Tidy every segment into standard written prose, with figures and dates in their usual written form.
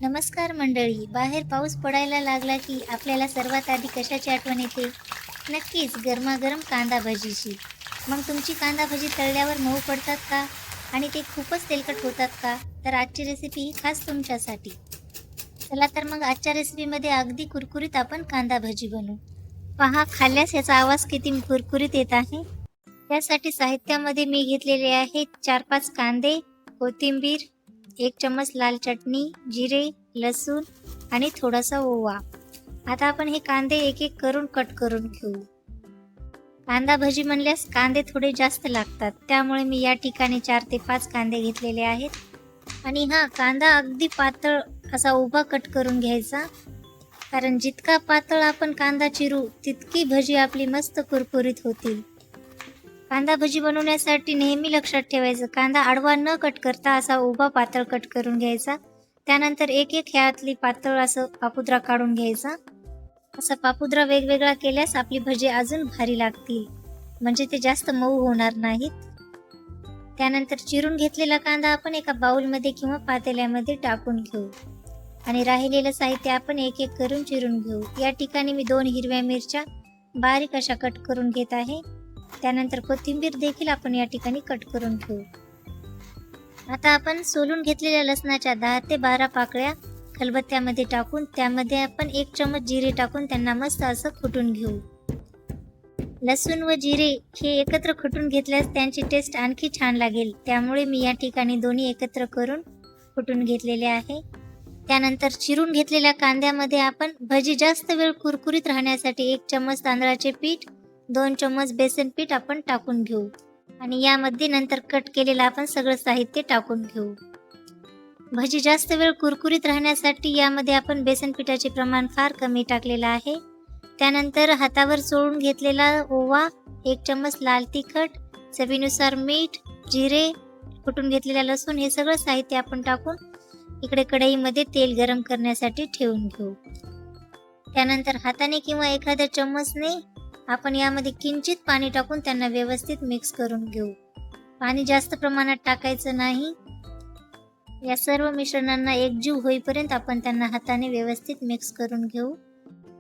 नमस्कार मंडळी. बाहेर पाऊस पडायला लागला की आपल्याला सर्वात आधी कशाची आठवण येते? नक्कीच गरमागरम कांदा भजीची. मग तुमची कांदा भजी तळल्यावर मऊ पडतात का? आणि ते खूपच तेलकट होतात का? तर आजची रेसिपी ही खास तुमच्यासाठी. चला तर मग आजच्या रेसिपीमध्ये अगदी कुरकुरीत आपण कांदा भजी बनवू. पहा, खाल्ल्यास याचा आवाज किती कुरकुरीत येत आहे. त्यासाठी साहित्यामध्ये मी घेतलेले आहे 4-5 कांदे, कोथिंबीर, 1 चम्मच लाल चटणी, जिरे, लसूण आणि थोडासा ओवा. आता आपण हे कांदे एक एक करून कट करून घेऊ. कांदा भजी म्हणल्यास कांदे थोडे जास्त लागतात, त्यामुळे मी या ठिकाणी 4 ते 5 कांदे घेतलेले आहेत. आणि हा कांदा अगदी पातळ असा उभा कट करून घ्यायचा, कारण जितका पातळ आपण कांदा चिरू तितकी भजी आपली मस्त कुरकुरीत होतील. कांदा भजी बनवण्यासाठी नेहमी लक्षात ठेवायचं, कांदा आडवा न कट करता असा उभा पातळ कट करून घ्यायचा. त्यानंतर एक एक ह्यातली पातळ असं पापुद्रा काढून घ्यायचा. असा पापुद्रा वेगवेगळा केल्यास आपली भजी अजून भारी लागतील, म्हणजे ते जास्त मऊ होणार नाहीत. त्यानंतर चिरून घेतलेला कांदा आपण एका बाउलमध्ये किंवा पातेल्यामध्ये टाकून घेऊ आणि राहिलेलं साहित्य आपण एक एक करून चिरून घेऊ. या ठिकाणी मी 2 हिरव्या मिरच्या बारीक अशा कट करून घेत आहे. त्यानंतर कोथिंबीर देखील आपण या ठिकाणी कट करून घेऊ. आता आपण सोलून घेतलेल्या लसणाच्या 10 ते 12 पाकळ्या खलबत्त्यामध्ये टाकून त्यामध्ये आपण 1 चम्मच जिरे टाकून त्यांना मस्त असं कुटून घेऊ. लसूण व जिरे हे एकत्र कुटून घेतल्यास त्यांची टेस्ट आणखी छान लागेल, त्यामुळे मी या ठिकाणी दोन्ही एकत्र करून कुटून घेतलेले आहे. त्यानंतर चिरून घेतलेल्या कांद्यामध्ये आपण भजी जास्त वेळ कुरकुरीत राहण्यासाठी 1 चम्मच तांदळाचे पीठ, 2 चम्मच बेसन पीठ आपण टाकून घेऊ आणि यामध्ये नंतर कट केलेलं आपण सगळं साहित्य टाकून घेऊ. भजी जास्त वेळ कुरकुरीत राहण्यासाठी यामध्ये आपण बेसन पिठाचे प्रमाण फार कमी टाकलेलं आहे. त्यानंतर हातावर चोळून घेतलेला ओवा, 1 चम्मच लाल तिखट, चवीनुसार मीठ, जिरे, कुटून घेतलेला लसूण हे सगळं साहित्य आपण टाकून इकडे कढईमध्ये तेल गरम करण्यासाठी ठेवून घेऊ. त्यानंतर हाताने किंवा एखाद्या चम्मचने आपण यामध्ये किंचित पाणी टाकून त्यांना व्यवस्थित मिक्स करून घेऊ. पाणी जास्त प्रमाणात टाकायचं नाही. या सर्व मिश्रणांना एकजीव होईपर्यंत आपण त्यांना हाताने व्यवस्थित मिक्स करून घेऊ.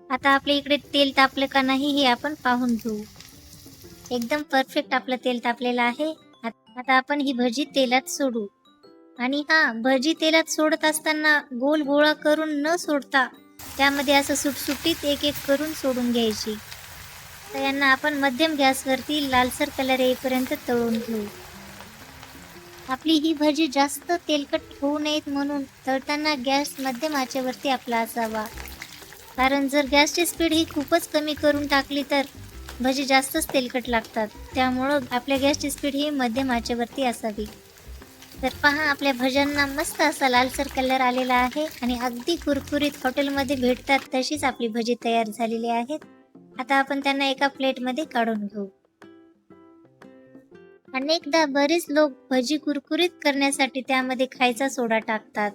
आता आपल्या इकडे तेल तापलं का नाही हे आपण पाहून घेऊ. एकदम परफेक्ट आपलं तेल तापलेलं आहे. आता आपण ही भजी तेलात सोडू आणि भजी तेलात सोडत असताना गोल गोळा करून न सोडता त्यामध्ये असं सुटसुटीत एक एक करून सोडून घ्यायची. तर यांना आपण मध्यम गॅसवरती लालसर कलर येईपर्यंत तळून घेऊ. आपली ही भजी जास्त तेलकट होऊ नयेत म्हणून तळताना गॅस मध्यम आचेवरती आपला असावा, कारण जर गॅसची स्पीड ही खूपच कमी करून टाकली तर भजी जास्तच तेलकट लागतात. त्यामुळं आपल्या गॅसची स्पीड ही मध्यम आचेवरती असावी. तर पहा, आपल्या भज्यांना मस्त असा लालसर कलर आलेला आहे आणि अगदी कुरकुरीत हॉटेलमध्ये भेटतात तशीच आपली भजी तयार झालेली आहेत. आता आपण त्यांना एका प्लेटमध्ये काढून घेऊ. अनेकदा बरेच लोक भजी कुरकुरीत करण्यासाठी त्यामध्ये खायचा सोडा टाकतात,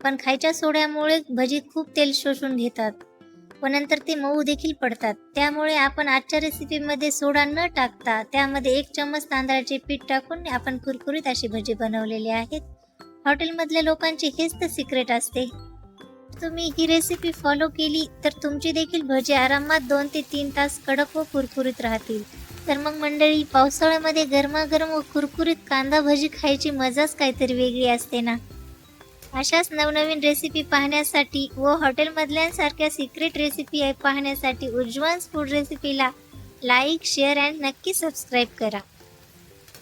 पण खायच्या सोड्यामुळे भजी खूप तेल शोषून घेतात व नंतर ते मऊ देखील पडतात. त्यामुळे आपण आजच्या रेसिपीमध्ये सोडा न टाकता त्यामध्ये 1 चम्मच तांदळाचे पीठ टाकून आपण कुरकुरीत अशी भजी बनवलेली आहेत. हॉटेलमधल्या लोकांची हेच तर सिक्रेट असते. तुम्ही ही रेसिपी फॉलो केली तर तुमची देखील भजी आरामात 2 ते 3 तास कडक व कुरकुरीत राहतील. तर मग मंडळी, पावसाळ्यामध्ये गरमागरम व कुरकुरीत कांदा भजी खायची मजाच काहीतरी वेगळी असते ना. अशाच नवनवीन रेसिपी पाहण्यासाठी व हॉटेलमधल्यांसारख्या सिक्रेट रेसिपी पाहण्यासाठी उज्ज्वन्स फूड रेसिपीला लाईक, शेअर अँड नक्की सबस्क्राईब करा.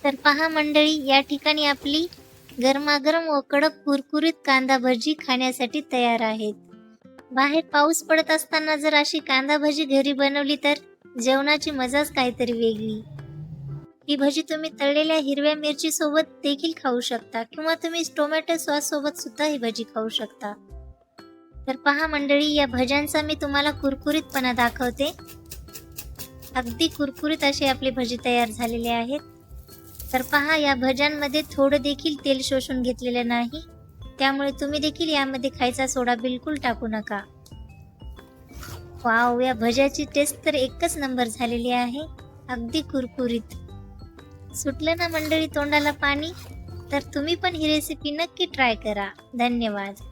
तर पहा मंडळी, या ठिकाणी आपली गरमागरम व कडक कुरकुरीत कांदा भजी खाण्यासाठी तयार आहेत. बाहेर पाऊस पडत असताना जर अशी कांदा भजी घरी बनवली तर जेवणाची मजाच काहीतरी वेगळी. ही भजी तुम्ही तळलेल्या हिरव्या मिरची सोबत देखील खाऊ शकता किंवा तुम्ही टोमॅटो सॉस सोबत सुद्धा ही भजी खाऊ शकता. तर पहा मंडळी, या भज्यांचा मी तुम्हाला कुरकुरीतपणा दाखवते. अगदी कुरकुरीत अशी आपली भजी तयार झालेली आहेत. तर पहा, या भज्यांमध्ये थोडं देखील तेल शोषून घेतलेलं नाही, त्यामुळे तुम्ही देखील यामध्ये खायचा सोडा बिलकुल टाकू नका. वाव, या भज्याची टेस्ट तर एकच नंबर झालेली आहे. अगदी कुरकुरीत. सुटलं ना मंडळी तोंडाला पाणी? तर तुम्ही पण ही रेसिपी नक्की ट्राय करा. धन्यवाद.